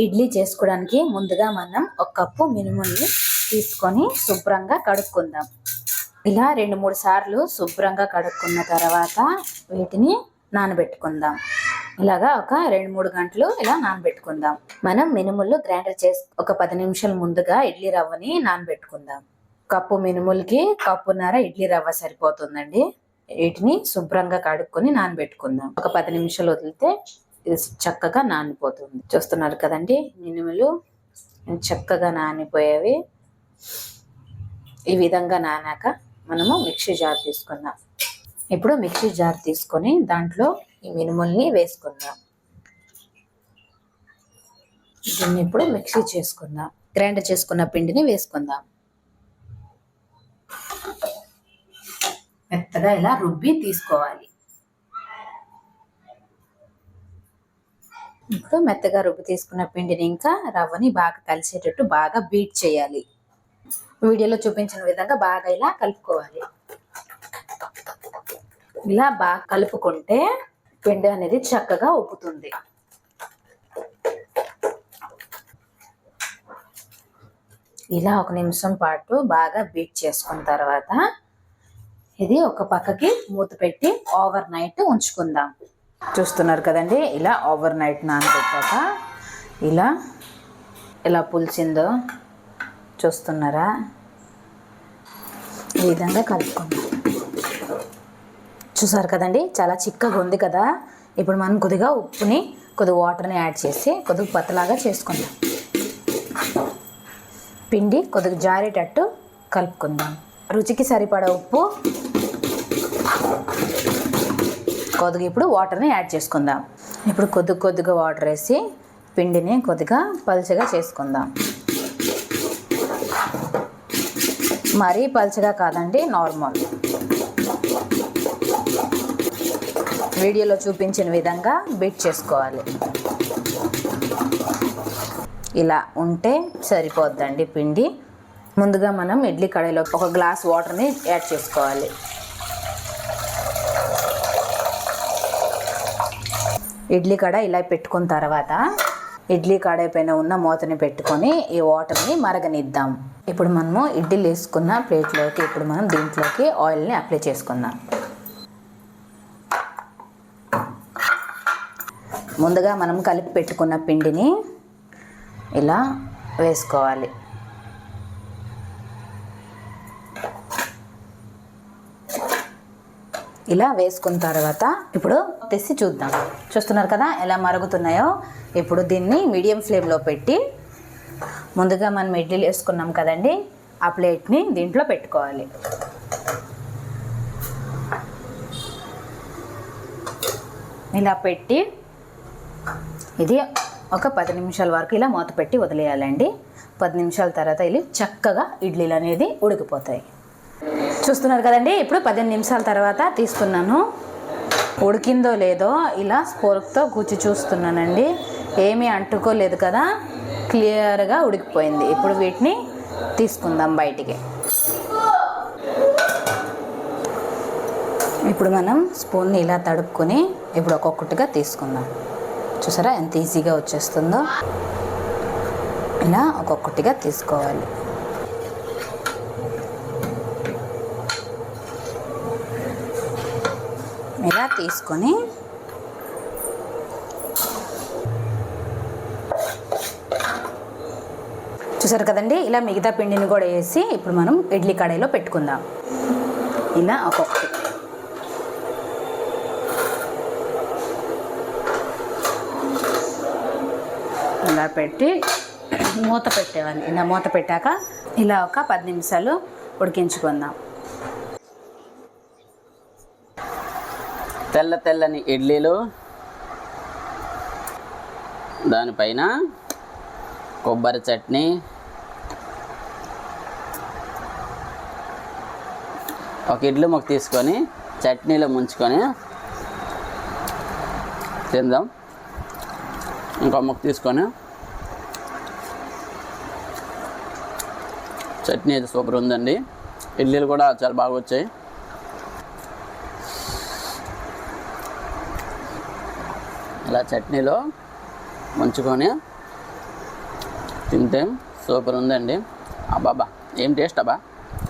ఇడ్లీ చేసుకోవడానికి ముందుగా మనం ఒక కప్పు మినుముల్ని తీసుకొని శుభ్రంగా కడుక్కుందాం. ఇలా 2-3 సార్లు శుభ్రంగా కడుక్కున్న తర్వాత వీటిని నానబెట్టుకుందాం. ఇలాగా ఒక 2-3 గంటలు ఇలా నానబెట్టుకుందాం. మనం మినుములు గ్రైండర్ చేసి ఒక 10 నిమిషాల ముందుగా ఇడ్లీ రవ్వని నానబెట్టుకుందాం. కప్పు మినుములకి కప్పున్నర ఇడ్లీ రవ్వ సరిపోతుందండి. వీటిని శుభ్రంగా కడుక్కొని నానబెట్టుకుందాం. ఒక 10 నిమిషాలు వదిలితే ఇది చక్కగా నానిపోతుంది. చూస్తున్నారు కదండి, మినుములు చక్కగా నానిపోయేవి. ఈ విధంగా నానాక మనము మిక్సీ జార్ తీసుకుందాం. ఇప్పుడు మిక్సీ జార్ తీసుకొని దాంట్లో ఈ మినుముల్ని వేసుకుందాం. దీన్ని ఇప్పుడు మిక్సీ చేసుకుందాం. గ్రైండర్ చేసుకున్న పిండిని వేసుకుందాం. మెత్తగా ఇలా రుబ్బి తీసుకోవాలి. ఇప్పుడు మెత్తగా రుబ్బి తీసుకున్న పిండిని ఇంకా రవ్వని బాగా కలిసేటట్టు బాగా బీట్ చేయాలి. వీడియోలో చూపించిన విధంగా బాగా ఇలా కలుపుకోవాలి. ఇలా బాగా కలుపుకుంటే పిండి అనేది చక్కగా ఉబ్బుతుంది. ఇలా 1 నిమిషం పాటు బాగా బీట్ చేసుకున్న తర్వాత ఇది ఒక పక్కకి మూత పెట్టి ఓవర్ నైట్ ఉంచుకుందాం. చూస్తున్నారు కదండి, ఇలా ఓవర్ నైట్ నానబెట్టాక ఇలా పులిసిందో చూస్తున్నారా? ఈ విధంగా కలుపుకుందాం. చూసారు కదండి, చాలా చిక్కగా ఉంది కదా. ఇప్పుడు మనం కొద్దిగా ఉప్పుని కొద్దిగా వాటర్ని యాడ్ చేసి కొద్దిగా పతలాగా చేసుకుందాం. పిండి కొద్దిగా జారేటట్టు కలుపుకుందాం. రుచికి సరిపడా ఉప్పు, కొద్దిగా ఇప్పుడు వాటర్ని యాడ్ చేసుకుందాం. ఇప్పుడు కొద్దిగా వాటర్ వేసి పిండిని కొద్దిగా పలుచగా చేసుకుందాం. మరీ పలుచగా కాదండి, నార్మల్. వీడియోలో చూపించిన విధంగా బీట్ చేసుకోవాలి. ఇలా ఉంటే సరిపోద్దండి పిండి. ముందుగా మనం ఇడ్లీ కడాయిలో 1 గ్లాస్ వాటర్ని యాడ్ చేసుకోవాలి. ఇడ్లీ కడాయి ఇలా పెట్టుకున్న తర్వాత ఇడ్లీ కడాయి పైన ఉన్న మూతని పెట్టుకొని ఈ వాటర్ని మరగనిద్దాం. ఇప్పుడు మనము ఇడ్లీలు వేసుకున్న ప్లేట్లోకి ఇప్పుడు మనం దీంట్లోకి ఆయిల్ని అప్లై చేసుకుందాం. ముందుగా మనం కలిపి పెట్టుకున్న పిండిని ఇలా వేసుకోవాలి. ఇలా వేసుకున్న తర్వాత ఇప్పుడు తెసి చూద్దాం. చూస్తున్నారు కదా ఎలా మరుగుతున్నాయో. ఇప్పుడు దీన్ని మీడియం ఫ్లేమ్లో పెట్టి ముందుగా మనం ఇడ్లీలు వేసుకున్నాం కదండి, ఆ ప్లేట్ని దీంట్లో పెట్టుకోవాలి. ఇలా పెట్టి ఇది ఒక 10 నిమిషాల వరకు ఇలా మూత పెట్టి వదిలేయాలండి. 10 నిమిషాల తర్వాత ఇది చక్కగా ఇడ్లీలు అనేది ఉడికిపోతాయి. చూస్తున్నారు కదండి, ఇప్పుడు 15 నిమిషాల తర్వాత తీసుకున్నాను. ఉడికిందో లేదో ఇలా స్పోర్క్తో గుచ్చి చూస్తున్నానండి. ఏమీ అంటుకోలేదు కదా, క్లియర్గా ఉడికిపోయింది. ఇప్పుడు వీటిని తీసుకుందాం బయటికి. ఇప్పుడు మనం స్పూన్ని ఇలా తడుపుకొని ఇప్పుడు ఒక్కొక్కటిగా తీసుకుందాం. చూసారా ఎంత ఈజీగా వచ్చేస్తుందో. ఇలా ఒక్కొక్కటిగా తీసుకోవాలి. ఇలా తీసుకొని చూసారు కదండి, ఇలా మిగతా పిండిని కూడా వేసి ఇప్పుడు మనం ఇడ్లీ కడాయిలో పెట్టుకుందాం. ఇలా ఒక్కొక్కటి ఇలా పెట్టి మూత పెట్టేవాడిని. ఇలా మూత పెట్టాక ఇలా ఒక 10 నిమిషాలు ఉడికించుకుందాం. తెల్లని ఇడ్లీలు, దానిపైన కొబ్బరి చట్నీ, ఒక ఇడ్లీ ముక్క తీసుకొని చట్నీలో ముంచుకొని తిందాం. ఇంకో ముక్క తీసుకొని చట్నీ అయితే సూపర్ ఉందండి. ఇడ్లీలు కూడా చాలా బాగా వచ్చాయి. ఇలా చట్నీలో ముంచుకొని తింటే సూపర్ ఉందండి. అబ్బాబా ఏం టేస్ట్ అబ్బా.